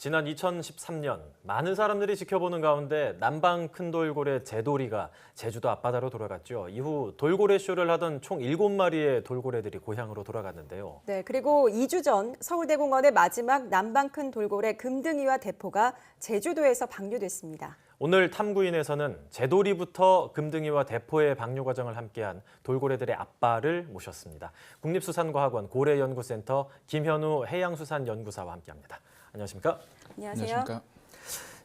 지난 2013년 많은 사람들이 지켜보는 가운데 남방 큰 돌고래 제돌이가 제주도 앞바다로 돌아갔죠. 이후 돌고래 쇼를 하던 총 7마리의 돌고래들이 고향으로 돌아갔는데요. 네, 그리고 2주 전 서울대공원의 마지막 남방 큰 돌고래 금등이와 대포가 제주도에서 방류됐습니다. 오늘 탐구인에서는 제돌이부터 금등이와 대포의 방류 과정을 함께한 돌고래들의 아빠를 모셨습니다. 국립수산과학원 고래연구센터 김현우 해양수산연구사와 함께합니다. 안녕하십니까? 안녕하세요. 안녕하십니까?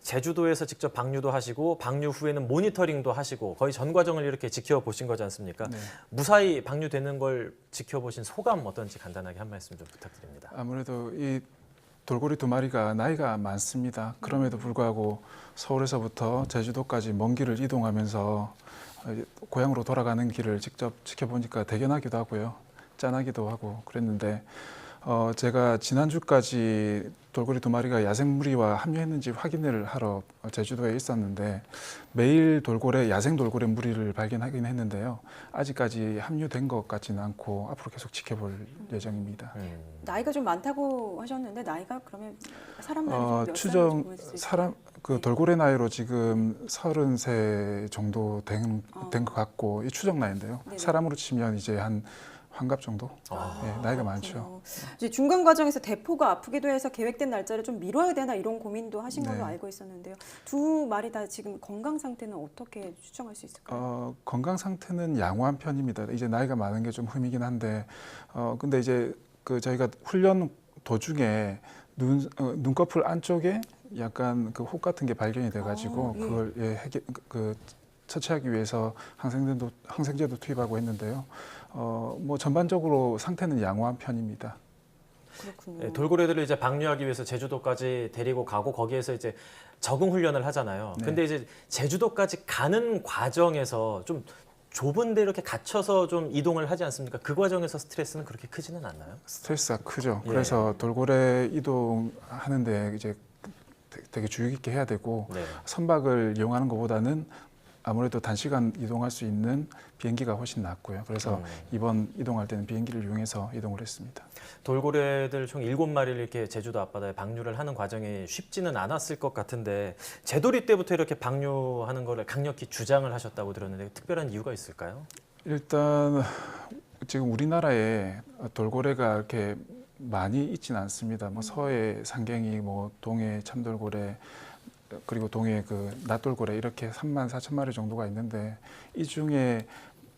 제주도에서 직접 방류도 하시고 방류 후에는 모니터링도 하시고 거의 전 과정을 이렇게 지켜보신 거지 않습니까? 네. 무사히 방류되는 걸 지켜보신 소감 어떤지 간단하게 한 말씀 좀 부탁드립니다. 아무래도 이 돌고래 두 마리가 나이가 많습니다. 그럼에도 불구하고 서울에서부터 제주도까지 먼 길을 이동하면서 고향으로 돌아가는 길을 직접 지켜보니까 대견하기도 하고요. 짠하기도 하고 그랬는데 제가 지난주까지 돌고래 두 마리가 야생무리와 합류했는지 확인을 하러 제주도에 있었는데 매일 야생 돌고래 무리를 발견하긴 했는데요. 아직까지 합류된 것 같지는 않고 앞으로 계속 지켜볼 예정입니다. 나이가 좀 많다고 하셨는데 나이가 그러면 사람 나이 몇 추정 보일 수 있을까요? 사람 그 돌고래 나이로 지금 30세 정도 된 것 같고 이 추정 나이인데요. 네네. 사람으로 치면 이제 한 환갑 정도? 네, 나이가 그렇군요. 많죠. 이제 중간 과정에서 대포가 아프기도 해서 계획된 날짜를 좀 미뤄야 되나 이런 고민도 하신 걸로 네. 알고 있었는데요. 두 마리 다 지금 건강 상태는 어떻게 추정할 수 있을까요? 건강 상태는 양호한 편입니다. 이제 나이가 많은 게 좀 흠이긴 한데, 근데 이제 저희가 훈련 도중에 눈꺼풀 안쪽에 약간 그 혹 같은 게 발견이 돼가지고 예. 그걸 처치하기 위해서 항생제도 투입하고 했는데요. 뭐 전반적으로 상태는 양호한 편입니다. 그렇군요. 네, 돌고래들을 이제 방류하기 위해서 제주도까지 데리고 가고 거기에서 이제 적응 훈련을 하잖아요. 네. 근데 이제 제주도까지 가는 과정에서 좀 좁은 데 이렇게 갇혀서 좀 이동을 하지 않습니까? 그 과정에서 스트레스는 그렇게 크지는 않나요? 스트레스가 크죠. 예. 그래서 돌고래 이동하는데 이제 되게 주의 깊게 해야 되고 네. 선박을 이용하는 것보다는 아무래도 단시간 이동할 수 있는 비행기가 훨씬 낫고요. 그래서 이번 이동할 때는 비행기를 이용해서 이동을 했습니다. 돌고래들 총 7마리를 이렇게 제주도 앞바다에 방류를 하는 과정이 쉽지는 않았을 것 같은데 제돌이 때부터 이렇게 방류하는 거를 강력히 주장을 하셨다고 들었는데 특별한 이유가 있을까요? 일단 지금 우리나라에 돌고래가 이렇게 많이 있지는 않습니다. 뭐 서해 상갱이, 뭐 동해 참돌고래, 그리고 동해 낫돌고래 이렇게 3만 4천 마리 정도가 있는데 이 중에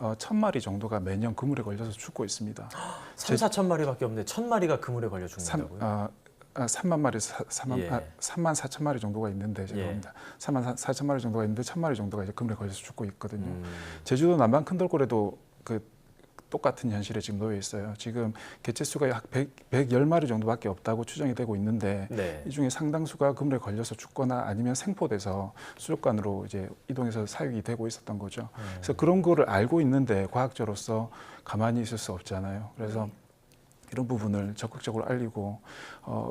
1,000마리 정도가 매년 그물에 걸려서 죽고 있습니다. 3, 4천 마리밖에 없는데 1,000마리가 그물에 걸려 죽는다고요? 3만 마리, 3만 4천 마리 정도가 있는데 죄송합니다. 3만 4천 마리 정도가 있는데 1,000마리 정도가 이제 그물에 걸려서 죽고 있거든요. 제주도 남방 큰 돌고래도 똑같은 현실에 지금 놓여 있어요. 지금 개체 수가 약 110마리 정도밖에 없다고 추정이 되고 있는데 네. 이 중에 상당수가 그물에 걸려서 죽거나 아니면 생포돼서 수족관으로 이제 이동해서 사육이 되고 있었던 거죠. 그래서 그런 거를 알고 있는데 과학자로서 가만히 있을 수 없잖아요. 그래서 이런 부분을 적극적으로 알리고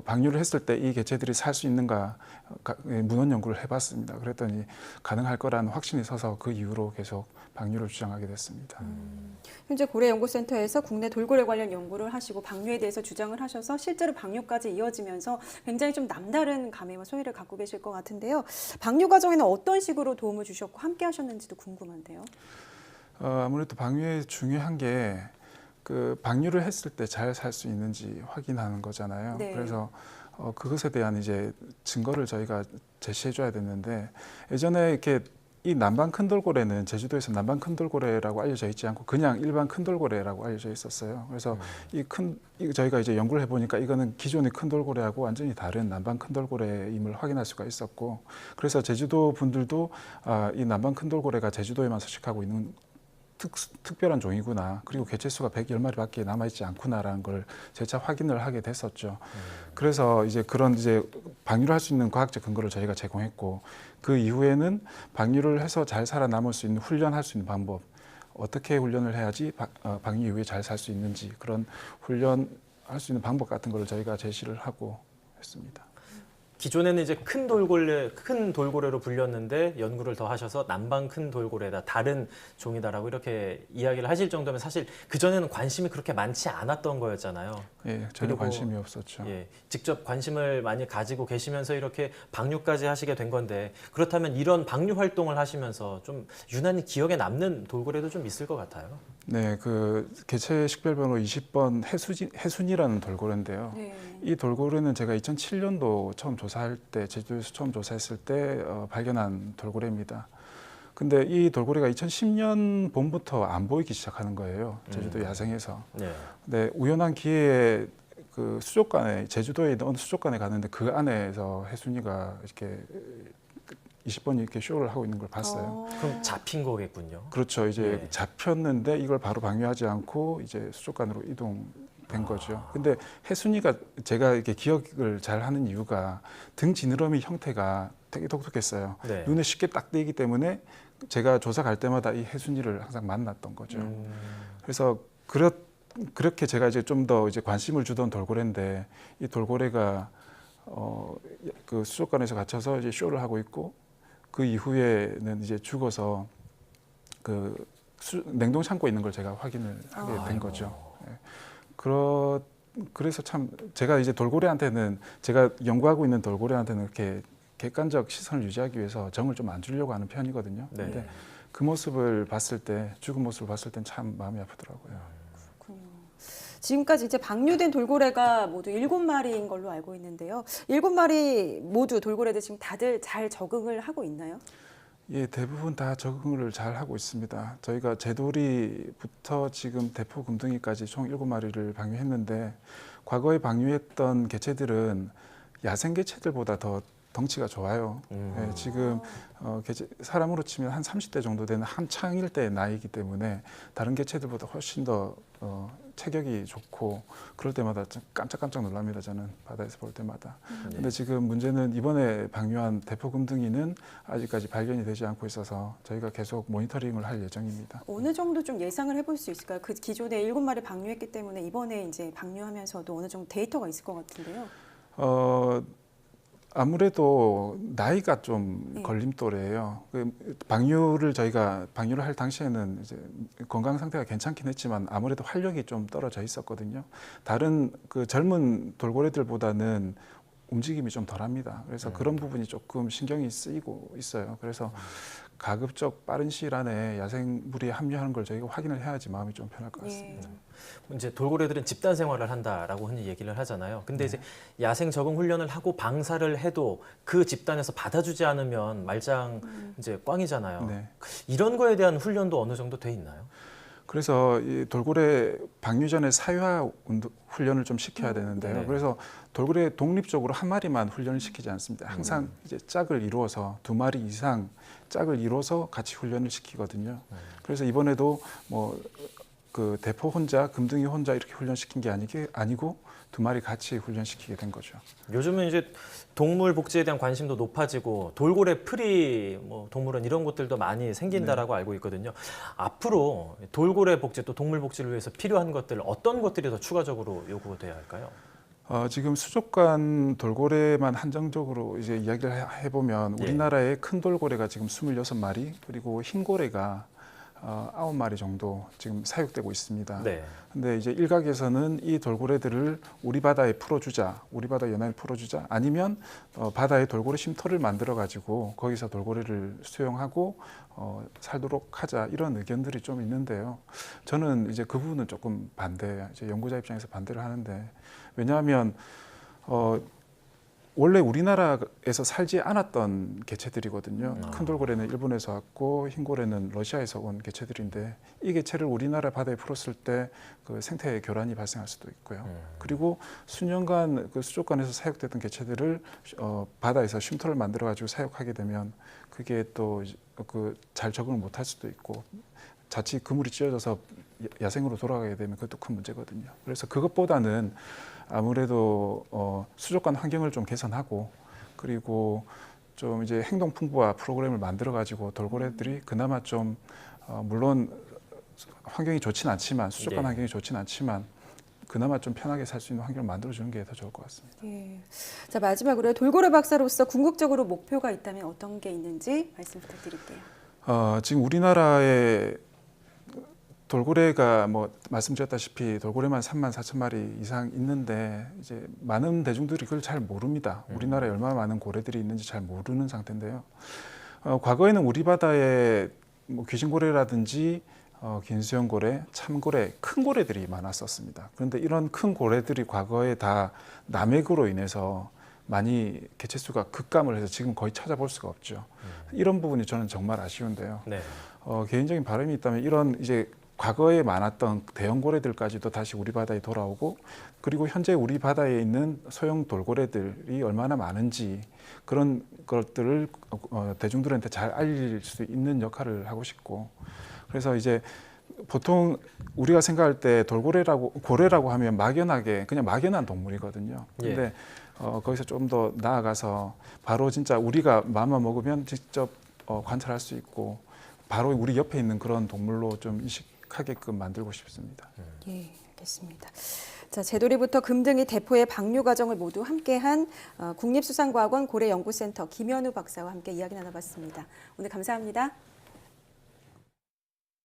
방류를 했을 때 이 개체들이 살 수 있는가 문헌 연구를 해봤습니다. 그랬더니 가능할 거라는 확신이 서서 그 이후로 계속 방류를 주장하게 됐습니다. 현재 고래연구센터에서 국내 돌고래 관련 연구를 하시고 방류에 대해서 주장을 하셔서 실제로 방류까지 이어지면서 굉장히 좀 남다른 감회와 소회를 갖고 계실 것 같은데요. 방류 과정에는 어떤 식으로 도움을 주셨고 함께 하셨는지도 궁금한데요. 아무래도 방류에 중요한 게 방류를 했을 때 잘 살 수 있는지 확인하는 거잖아요. 네. 그래서 그것에 대한 이제 증거를 저희가 제시해줘야 되는데 예전에 이렇게 이 남방 큰 돌고래는 제주도에서 남방 큰 돌고래라고 알려져 있지 않고 그냥 일반 큰 돌고래라고 알려져 있었어요. 그래서 저희가 이제 연구를 해보니까 이거는 기존의 큰 돌고래하고 완전히 다른 남방 큰 돌고래임을 확인할 수가 있었고 그래서 제주도 분들도 이 남방 큰 돌고래가 제주도에만 서식하고 있는 특별한 종이구나. 그리고 개체 수가 110마리밖에 남아있지 않구나라는 걸 재차 확인을 하게 됐었죠. 그래서 이제 그런 방류를 할 수 있는 과학적 근거를 저희가 제공했고 그 이후에는 방류를 해서 잘 살아남을 수 있는 훈련할 수 있는 방법, 어떻게 훈련을 해야지 방류 이후에 잘 살 수 있는지 그런 훈련할 수 있는 방법 같은 걸 저희가 제시를 하고 했습니다. 기존에는 이제 큰 돌고래로 불렸는데 연구를 더 하셔서 남방 큰 돌고래다, 다른 종이다라고 이렇게 이야기를 하실 정도면 사실 그 전에는 관심이 그렇게 많지 않았던 거였잖아요. 예, 전혀 그리고, 관심이 없었죠. 예, 직접 관심을 많이 가지고 계시면서 이렇게 방류까지 하시게 된 건데, 그렇다면 이런 방류 활동을 하시면서 좀 유난히 기억에 남는 돌고래도 좀 있을 것 같아요. 네, 그 개체 식별번호 20번 해순이라는 돌고래인데요. 네. 이 돌고래는 제가 2007년도 처음 조사할 때, 제주도에서 처음 조사했을 때 발견한 돌고래입니다. 근데 이 돌고래가 2010년 봄부터 안 보이기 시작하는 거예요. 제주도 야생에서. 네. 근데 우연한 기회에 그 수족관에, 제주도에 있는 어느 수족관에 갔는데 그 안에서 해순이가 이렇게 20번 이렇게 쇼를 하고 있는 걸 봤어요. 그럼 잡힌 거겠군요. 그렇죠. 이제 네. 잡혔는데 이걸 바로 방류하지 않고 이제 수족관으로 이동된 거죠. 근데 해순이가 제가 이렇게 기억을 잘 하는 이유가 등 지느러미 형태가 되게 독특했어요. 네. 눈에 쉽게 딱 띄기 때문에 제가 조사 갈 때마다 이 해순이를 항상 만났던 거죠. 그래서 그렇게 제가 이제 좀 더 이제 관심을 주던 돌고래인데, 이 돌고래가 그 수족관에서 갇혀서 이제 쇼를 하고 있고, 그 이후에는 이제 죽어서 그 냉동 창고에 있는 걸 제가 확인을 하게 된 거죠. 예. 그래서 참 제가 이제 돌고래한테는, 제가 연구하고 있는 돌고래한테는 이렇게 객관적 시선을 유지하기 위해서 정을 좀 안 주려고 하는 편이거든요. 네. 근데 그 모습을 봤을 때, 죽은 모습을 봤을 땐 참 마음이 아프더라고요. 지금까지 이제 방류된 돌고래가 모두 7마리인 걸로 알고 있는데요. 7마리 모두 돌고래들 지금 다들 잘 적응을 하고 있나요? 예, 대부분 다 적응을 잘 하고 있습니다. 저희가 제도리부터 지금 대포 금등이까지 총 7마리를 방류했는데, 과거에 방류했던 개체들은 야생 개체들보다 더 덩치가 좋아요. 예, 지금 사람으로 치면 한 30대 정도 되는 한창일 때의 나이이기 때문에 다른 개체들보다 훨씬 더 체격이 좋고, 그럴 때마다 좀 깜짝깜짝 놀랍니다. 저는 바다에서 볼 때마다. 근데 지금 문제는 이번에 방류한 대포금등이는 아직까지 발견이 되지 않고 있어서 저희가 계속 모니터링을 할 예정입니다. 어느 정도 좀 예상을 해볼 수 있을까요? 그 기존에 7마리 방류했기 때문에 이번에 이제 방류하면서도 어느 정도 데이터가 있을 것 같은데요. 아무래도 나이가 좀 네. 걸림돌이에요. 저희가 방류를 할 당시에는 이제 건강 상태가 괜찮긴 했지만 아무래도 활력이 좀 떨어져 있었거든요. 다른 그 젊은 돌고래들보다는 움직임이 좀 덜합니다. 그래서 그런 부분이 조금 신경이 쓰이고 있어요. 그래서 가급적 빠른 시일 안에 야생물이 합류하는 걸 저희가 확인을 해야지 마음이 좀 편할 것 같습니다. 이제 돌고래들은 집단 생활을 한다라고 흔히 얘기를 하잖아요. 근데 이제 야생 적응 훈련을 하고 방사를 해도 그 집단에서 받아주지 않으면 말짱 이제 꽝이잖아요. 네. 이런 거에 대한 훈련도 어느 정도 돼 있나요? 그래서 이 돌고래 방류 전에 사유화 훈련을 좀 시켜야 되는데요. 네. 그래서 돌고래 독립적으로 한 마리만 훈련을 시키지 않습니다. 항상 이제 짝을 이루어서 2마리 이상 짝을 이루어서 같이 훈련을 시키거든요. 그래서 이번에도 뭐 그 대포 혼자, 금등이 혼자 이렇게 훈련시킨 게 아니고 2마리 같이 훈련시키게 된 거죠. 요즘은 이제 동물 복지에 대한 관심도 높아지고 돌고래 프리 뭐 동물원 이런 곳들도 많이 생긴다라고 알고 있거든요. 앞으로 돌고래 복지 또 동물 복지를 위해서 필요한 것들, 어떤 것들이 더 추가적으로 요구돼야 할까요? 지금 수족관 돌고래만 한정적으로 이제 이야기를 해보면 우리나라의 큰 돌고래가 지금 26마리, 그리고 흰고래가 9마리 정도 지금 사육되고 있습니다. 네. 근데 이제 일각에서는 이 돌고래들을 우리 바다에 풀어주자, 우리 바다 연안에 풀어주자, 아니면 바다에 돌고래 쉼터를 만들어 가지고 거기서 돌고래를 수용하고 살도록 하자, 이런 의견들이 좀 있는데요. 저는 이제 그 부분은 조금 반대, 이제 연구자 입장에서 반대를 하는데, 왜냐하면 원래 우리나라에서 살지 않았던 개체들이거든요. 큰 돌고래는 일본에서 왔고 흰고래는 러시아에서 온 개체들인데, 이 개체를 우리나라 바다에 풀었을 때 그 생태 교란이 발생할 수도 있고요. 그리고 수년간 그 수족관에서 사육됐던 개체들을 바다에서 쉼터를 만들어 가지고 사육하게 되면 그게 또 그 잘 적응을 못할 수도 있고, 자칫 그물이 찢어져서 야생으로 돌아가게 되면 그것도 큰 문제거든요. 그래서 그것보다는 아무래도 수족관 환경을 좀 개선하고, 그리고 좀 이제 행동 풍부화 프로그램을 만들어 가지고 돌고래들이 그나마 좀 물론 환경이 좋진 않지만, 수족관 환경이 좋진 않지만 그나마 좀 편하게 살 수 있는 환경을 만들어주는 게 더 좋을 것 같습니다. 예. 자, 마지막으로 돌고래 박사로서 궁극적으로 목표가 있다면 어떤 게 있는지 말씀 부탁드릴게요. 지금 우리나라에 돌고래가 뭐 말씀드렸다시피 돌고래만 34,000마리 이상 있는데 이제 많은 대중들이 그걸 잘 모릅니다. 우리나라에 얼마나 많은 고래들이 있는지 잘 모르는 상태인데요. 과거에는 우리 바다에 뭐 귀신고래라든지 긴수염고래, 참고래, 큰 고래들이 많았었습니다. 그런데 이런 큰 고래들이 과거에 다 남획으로 인해서 많이 개체수가 급감을 해서 지금 거의 찾아볼 수가 없죠. 이런 부분이 저는 정말 아쉬운데요. 네. 개인적인 바람이 있다면 이런 이제 과거에 많았던 대형 고래들까지도 다시 우리 바다에 돌아오고 그리고 현재 우리 바다에 있는 소형 돌고래들이 얼마나 많은지 그런 것들을 대중들한테 잘 알릴 수 있는 역할을 하고 싶고 그래서 이제 보통 우리가 생각할 때 고래라고 하면 막연하게 그냥 막연한 동물이거든요. 근데 거기서 좀 더 나아가서 바로 진짜 우리가 마음만 먹으면 직접 관찰할 수 있고 바로 우리 옆에 있는 그런 동물로 좀 인식하게끔 만들고 싶습니다. 예, 알겠습니다. 자, 제도리부터 금등이 대포의 방류 과정을 모두 함께한 국립수산과학원 고래연구센터 김현우 박사와 함께 이야기 나눠봤습니다. 오늘 감사합니다.